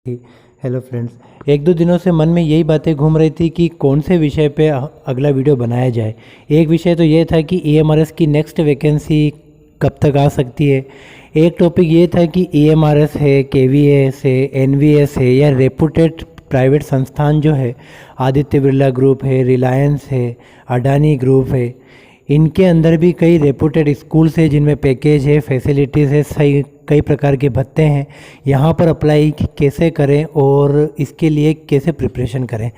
Hello friends. एक दो दिनों से मन में यही बातें घूम रही थी कि कौन से विषय पे अगला वीडियो बनाया जाए। एक विषय तो ये था कि ईएमआरएस की नेक्स्ट वैकेंसी कब तक आ सकती है। एक टॉपिक ये था कि ईएमआरएस है, केवीएस है, एनवीएस है या रेपुटेड प्राइवेट संस्थान जो है, आदित्य बिरला ग्रुप है, रिलायंस है, अडानी ग्रुप है, इनके अंदर भी कई रेपुटेड स्कूल्स है जिनमें पैकेज है, फैसिलिटीज़ है, सही कई प्रकार के भत्ते हैं। यहाँ पर अप्लाई कैसे करें और इसके लिए कैसे प्रिपरेशन करें।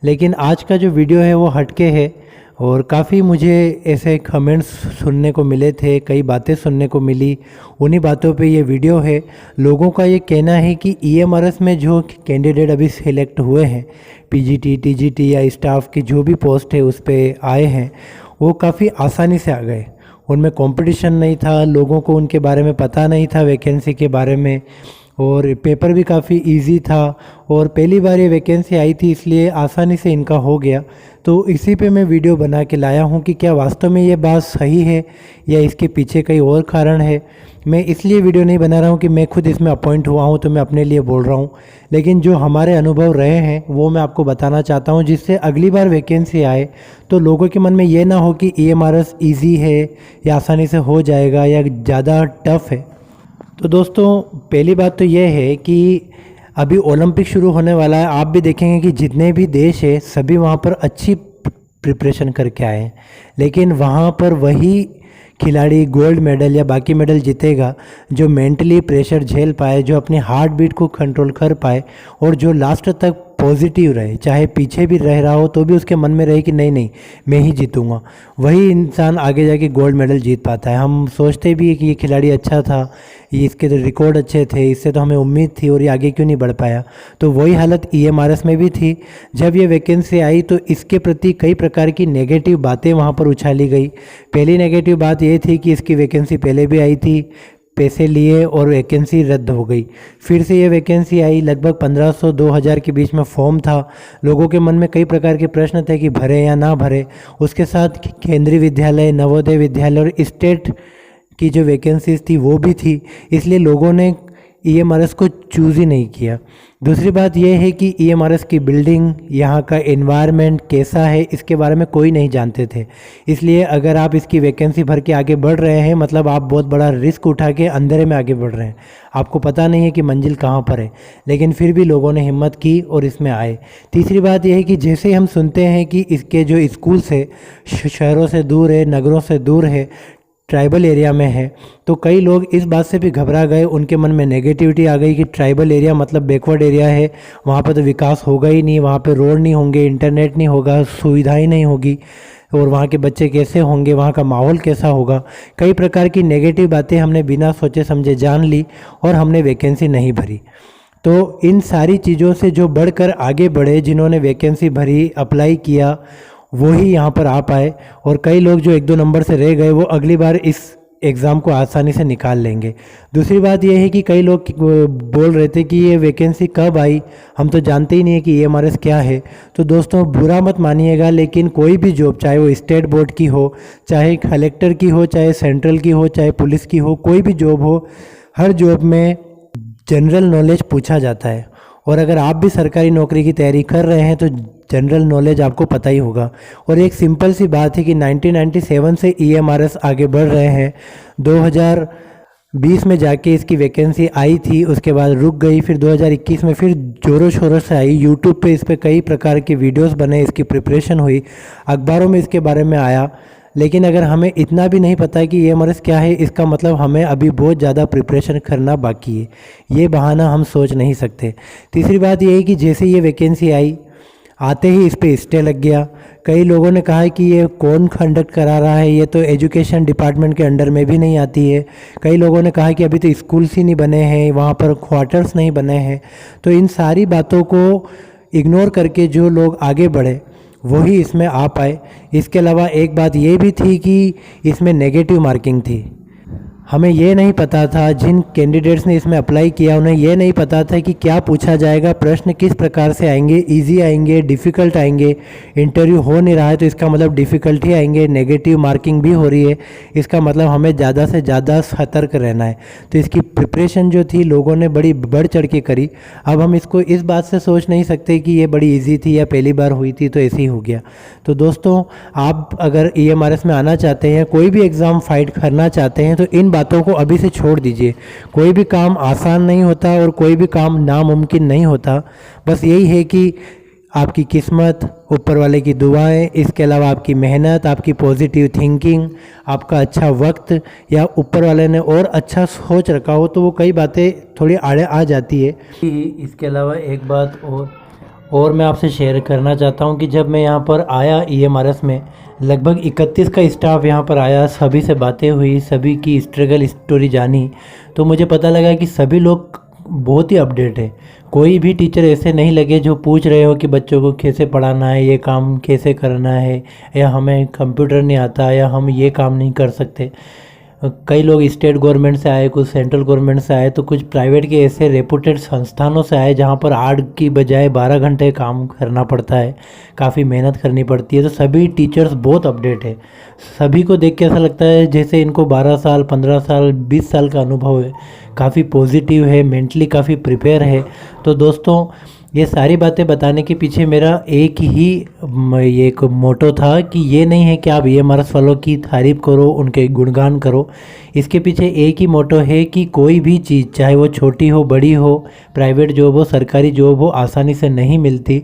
लेकिन आज का जो वीडियो है वो हटके है और काफ़ी मुझे ऐसे कमेंट्स सुनने को मिले थे, कई बातें सुनने को मिली, उन्हीं बातों पे ये वीडियो है। लोगों का ये कहना है कि ईएमआरएस में जो कैंडिडेट अभी सिलेक्ट हुए हैं, पीजीटी, टीजीटी या स्टाफ की जो भी पोस्ट है उस पर आए हैं, वो काफ़ी आसानी से आ गए। उनमें कंपटीशन नहीं था, लोगों को उनके बारे में पता नहीं था वैकेंसी के बारे में, और पेपर भी काफ़ी इजी था और पहली बार ये वैकेंसी आई थी इसलिए आसानी से इनका हो गया। तो इसी पे मैं वीडियो बना के लाया हूँ कि क्या वास्तव में ये बात सही है या इसके पीछे कई और कारण है। मैं इसलिए वीडियो नहीं बना रहा हूँ कि मैं खुद इसमें अपॉइंट हुआ हूँ तो मैं अपने लिए बोल रहा हूँ, लेकिन जो हमारे अनुभव रहे हैं वो मैं आपको बताना चाहता हूँ, जिससे अगली बार वैकेंसी आए तो लोगों के मन में ये ना हो कि ईएमआरएस ईजी है या आसानी से हो जाएगा या ज़्यादा टफ है। तो दोस्तों, पहली बात तो यह है कि अभी ओलंपिक शुरू होने वाला है। आप भी देखेंगे कि जितने भी देश है सभी वहाँ पर अच्छी प्रिपरेशन करके आए हैं, लेकिन वहाँ पर वही खिलाड़ी गोल्ड मेडल या बाकी मेडल जीतेगा जो मेंटली प्रेशर झेल पाए, जो अपने हार्ट बीट को कंट्रोल कर पाए और जो लास्ट तक पॉजिटिव रहे, चाहे पीछे भी रह रहा हो तो भी उसके मन में रहे कि नहीं नहीं मैं ही जीतूंगा। वही इंसान आगे जाके गोल्ड मेडल जीत पाता है। हम सोचते भी कि ये खिलाड़ी अच्छा था, ये इसके तो रिकॉर्ड अच्छे थे, इससे तो हमें उम्मीद थी और ये आगे क्यों नहीं बढ़ पाया। तो वही हालत ईएमआरएस में भी थी। जब ये वैकेंसी आई तो इसके प्रति कई प्रकार की नेगेटिव बातें वहाँ पर उछाली गई। पहली नेगेटिव बात ये थी कि इसकी वैकेंसी पहले भी आई थी, पैसे लिए और वैकेंसी रद्द हो गई। फिर से ये वैकेंसी आई, लगभग 1500-2000 के बीच में फॉर्म था। लोगों के मन में कई प्रकार के प्रश्न थे कि भरे या ना भरे। उसके साथ केंद्रीय विद्यालय, नवोदय विद्यालय और स्टेट की जो वैकेंसीज थी वो भी थी, इसलिए लोगों ने ईएमआरएस को चूज़ ही नहीं किया। दूसरी बात यह है कि ईएमआरएस की बिल्डिंग, यहाँ का एनवायरनमेंट कैसा है, इसके बारे में कोई नहीं जानते थे। इसलिए अगर आप इसकी वैकेंसी भर के आगे बढ़ रहे हैं मतलब आप बहुत बड़ा रिस्क उठा के अंधेरे में आगे बढ़ रहे हैं। आपको पता नहीं है कि मंजिल कहाँ पर है, लेकिन फिर भी लोगों ने हिम्मत की और इसमें आए। तीसरी बात यह है कि जैसे हम सुनते हैं कि इसके जो स्कूल्स है शहरों से दूर है, नगरों से दूर है, ट्राइबल एरिया में है, तो कई लोग इस बात से भी घबरा गए। उनके मन में नेगेटिविटी आ गई कि ट्राइबल एरिया मतलब बैकवर्ड एरिया है, वहाँ पर तो विकास होगा ही नहीं, वहाँ पे रोड नहीं होंगे, इंटरनेट नहीं होगा, सुविधाएं नहीं होगी और वहाँ के बच्चे कैसे होंगे, वहाँ का माहौल कैसा होगा। कई प्रकार की नेगेटिव बातें हमने बिना सोचे समझे जान ली और हमने वैकेंसी नहीं भरी। तो इन सारी चीज़ों से जो बढ़कर आगे बढ़े, जिन्होंने वैकेंसी भरी, अप्लाई किया, वो ही यहाँ पर आ पाए। और कई लोग जो एक दो नंबर से रह गए वो अगली बार इस एग्ज़ाम को आसानी से निकाल लेंगे। दूसरी बात यह है कि कई लोग बोल रहे थे कि ये वैकेंसी कब आई, हम तो जानते ही नहीं है कि ईएमआरएस क्या है। तो दोस्तों, बुरा मत मानिएगा, लेकिन कोई भी जॉब, चाहे वो स्टेट बोर्ड की हो, चाहे कलेक्टर की हो, चाहे सेंट्रल की हो, चाहे पुलिस की हो, कोई भी जॉब हो, हर जॉब में जनरल नॉलेज पूछा जाता है। और अगर आप भी सरकारी नौकरी की तैयारी कर रहे हैं तो जनरल नॉलेज आपको पता ही होगा। और एक सिंपल सी बात है कि 1997 से ईएमआरएस आगे बढ़ रहे हैं। 2020 में जाके इसकी वैकेंसी आई थी, उसके बाद रुक गई, फिर 2021 में फिर जोरों शोरों से आई। यूट्यूब पे इस पर कई प्रकार के वीडियोस बने, इसकी प्रिपरेशन हुई, अखबारों में इसके बारे में आया। लेकिन अगर हमें इतना भी नहीं पता कि ईएमआरएस क्या है, इसका मतलब हमें अभी बहुत ज़्यादा प्रिपरेशन करना बाकी है। ये बहाना हम सोच नहीं सकते। तीसरी बात ये है कि जैसे ये वैकेंसी आई, आते ही इस पे स्टे लग गया। कई लोगों ने कहा है कि ये कौन कंडक्ट करा रहा है, ये तो एजुकेशन डिपार्टमेंट के अंडर में भी नहीं आती है। कई लोगों ने कहा है कि अभी तो स्कूल्स ही नहीं बने हैं, वहाँ पर क्वार्टर्स नहीं बने हैं। तो इन सारी बातों को इग्नोर करके जो लोग आगे बढ़े वही इसमें आ पाए। इसके अलावा एक बात ये भी थी कि इसमें नेगेटिव मार्किंग थी। हमें ये नहीं पता था, जिन कैंडिडेट्स ने इसमें अप्लाई किया उन्हें ये नहीं पता था कि क्या पूछा जाएगा, प्रश्न किस प्रकार से आएंगे, इजी आएंगे, डिफ़िकल्ट आएंगे। इंटरव्यू हो नहीं रहा है तो इसका मतलब डिफ़िकल्ट ही आएंगे, नेगेटिव मार्किंग भी हो रही है, इसका मतलब हमें ज़्यादा से ज़्यादा सतर्क रहना है। तो इसकी प्रिपरेशन जो थी लोगों ने बड़ी बढ़ चढ़ के करी। अब हम इसको इस बात से सोच नहीं सकते कि ये बड़ी ईजी थी या पहली बार हुई थी तो ऐसे ही हो गया। तो दोस्तों, आप अगर EMRS में आना चाहते हैं, कोई भी एग्ज़ाम फाइट करना चाहते हैं, तो इन बातों को अभी से छोड़ दीजिए। कोई भी काम आसान नहीं होता और कोई भी काम नामुमकिन नहीं होता। बस यही है कि आपकी किस्मत, ऊपर वाले की दुआएं, इसके अलावा आपकी मेहनत, आपकी पॉजिटिव थिंकिंग, आपका अच्छा वक्त, या ऊपर वाले ने और अच्छा सोच रखा हो तो वो कई बातें थोड़ी आड़े आ जाती है। इसके अलावा एक बात और मैं आपसे शेयर करना चाहता हूं कि जब मैं यहां पर आया EMRS में, लगभग 31 का स्टाफ यहां पर आया, सभी से बातें हुई, सभी की स्ट्रगल स्टोरी जानी, तो मुझे पता लगा कि सभी लोग बहुत ही अपडेट है। कोई भी टीचर ऐसे नहीं लगे जो पूछ रहे हो कि बच्चों को कैसे पढ़ाना है, ये काम कैसे करना है, या हमें कंप्यूटर नहीं आता, या हम ये काम नहीं कर सकते। कई लोग स्टेट गवर्नमेंट से आए, कुछ सेंट्रल गवर्नमेंट से आए, तो कुछ प्राइवेट के ऐसे रेपुटेड संस्थानों से आए जहाँ पर 8 की बजाय 12 घंटे काम करना पड़ता है, काफ़ी मेहनत करनी पड़ती है। तो सभी टीचर्स बहुत अपडेट है। सभी को देख के ऐसा लगता है जैसे इनको 12 साल, 15 साल, 20 साल का अनुभव है। काफ़ी पॉजिटिव है, मेंटली काफ़ी प्रिपेयर है। तो दोस्तों, ये सारी बातें बताने के पीछे मेरा एक ही ये एक मोटो था कि ये नहीं है कि आप EMRS वालों की तारीफ़ करो, उनके गुणगान करो। इसके पीछे एक ही मोटो है कि कोई भी चीज़, चाहे वो छोटी हो, बड़ी हो, प्राइवेट जॉब हो, सरकारी जॉब हो, आसानी से नहीं मिलती।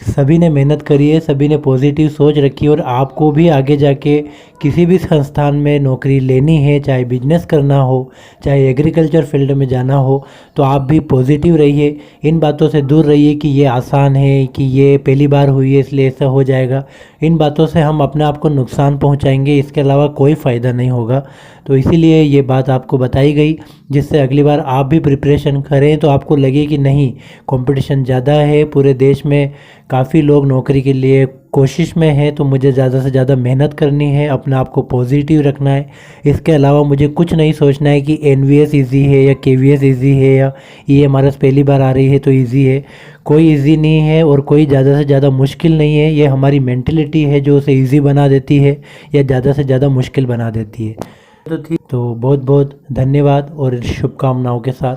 सभी ने मेहनत करी है, सभी ने पॉजिटिव सोच रखी है, और आपको भी आगे जाके किसी भी संस्थान में नौकरी लेनी है, चाहे बिजनेस करना हो, चाहे एग्रीकल्चर फील्ड में जाना हो, तो आप भी पॉजिटिव रहिए। इन बातों से दूर रहिए कि ये आसान है, कि ये पहली बार हुई है इसलिए ऐसा हो जाएगा। इन बातों से हम अपने आप को नुकसान पहुंचाएंगे, इसके अलावा कोई फ़ायदा नहीं होगा। तो इसीलिए ये बात आपको बताई गई, जिससे अगली बार आप भी प्रिपरेशन करें तो आपको लगे कि नहीं, कंपटीशन ज़्यादा है, पूरे देश में काफ़ी लोग नौकरी के लिए कोशिश में है, तो मुझे ज़्यादा से ज़्यादा मेहनत करनी है, अपने आप को पॉजिटिव रखना है। इसके अलावा मुझे कुछ नहीं सोचना है कि NVS ईजी है या KVS ईजी है या EMRS पहली बार आ रही है तो ईजी है। कोई ईजी नहीं है और कोई ज़्यादा से ज़्यादा मुश्किल नहीं है। ये हमारी मेंटलिटी है जो उसे ईजी बना देती है या ज़्यादा से ज़्यादा मुश्किल बना देती है। तो बहुत बहुत धन्यवाद और शुभकामनाओं के साथ।